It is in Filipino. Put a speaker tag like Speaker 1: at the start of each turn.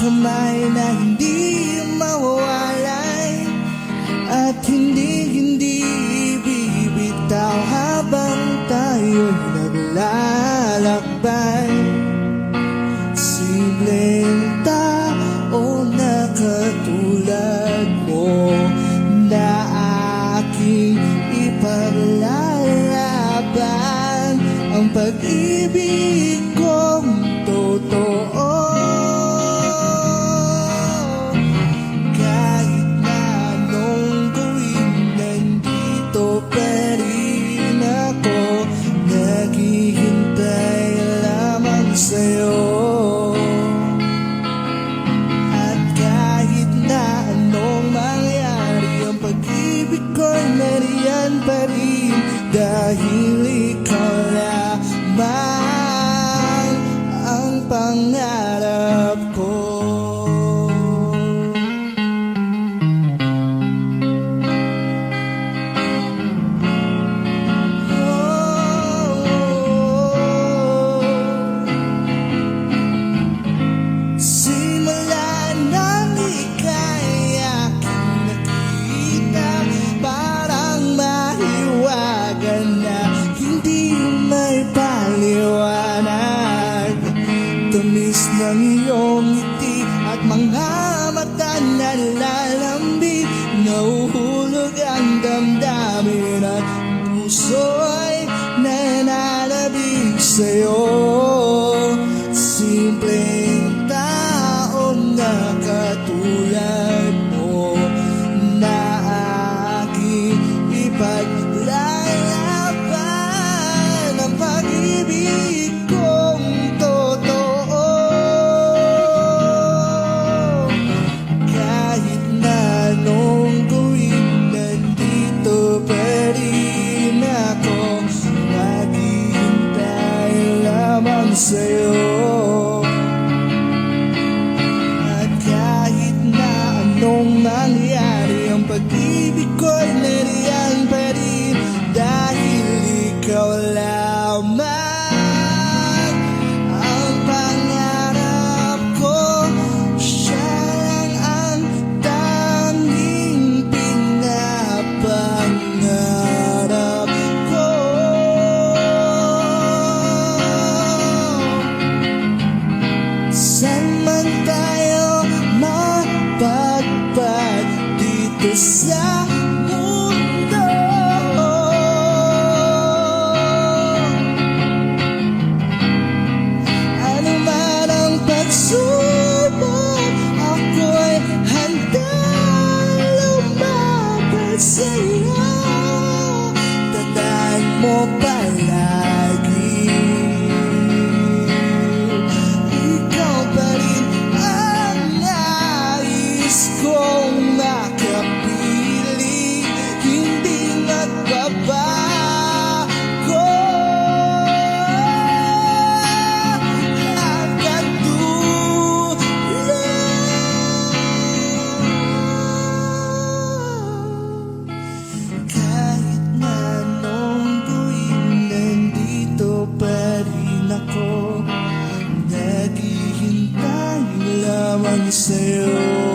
Speaker 1: kamay na hindi mawawalay at hindi bibitaw habang tayo'y naglalakbay. Simpleng tao na katulad mo na aking ipaglalaban ang pag-ibig kong totoo. Kahit na anong gawin, nandito pa rin ako, naghihintay lamang sa'yo. At kahit na anong mangyari, ang pag-ibig ko'y nariyan pa rin, dahil ikaw lamang ang pangarap ko. Simula nang ika'y aking nakita, parang mahiwagan na hindi may paliwanag. Tamis ng iyong ngiti at mga mata na lalambing, nahuhulog ang damdamin at puso'y nananabig sa'yo. Simpleng tao na katulad mo na aking ipaglalaban ang pag-ibig kong totoo. Kahit na anong gawin, nandito pa rin ako, naghihintay lamang sa'yo. At kahit na anong mangyari, ang pag-ibig ko'y nariyan pa rin, dahil ikaw lamang ang pangarap ko. Siya lang ang tanging pinapangarap ko. Saan man tayo mapagpag dito sa mundo, ano man ang pagsubok, ako'y handang lumapit sa'yo. Tandaan mo palagi, ikaw pa rin ang nais kong makapili, hindi nagbabago. Hanggang dulo, kahit na anong gawin, nandito pa rin ako, naghihintay lamang sa'yo.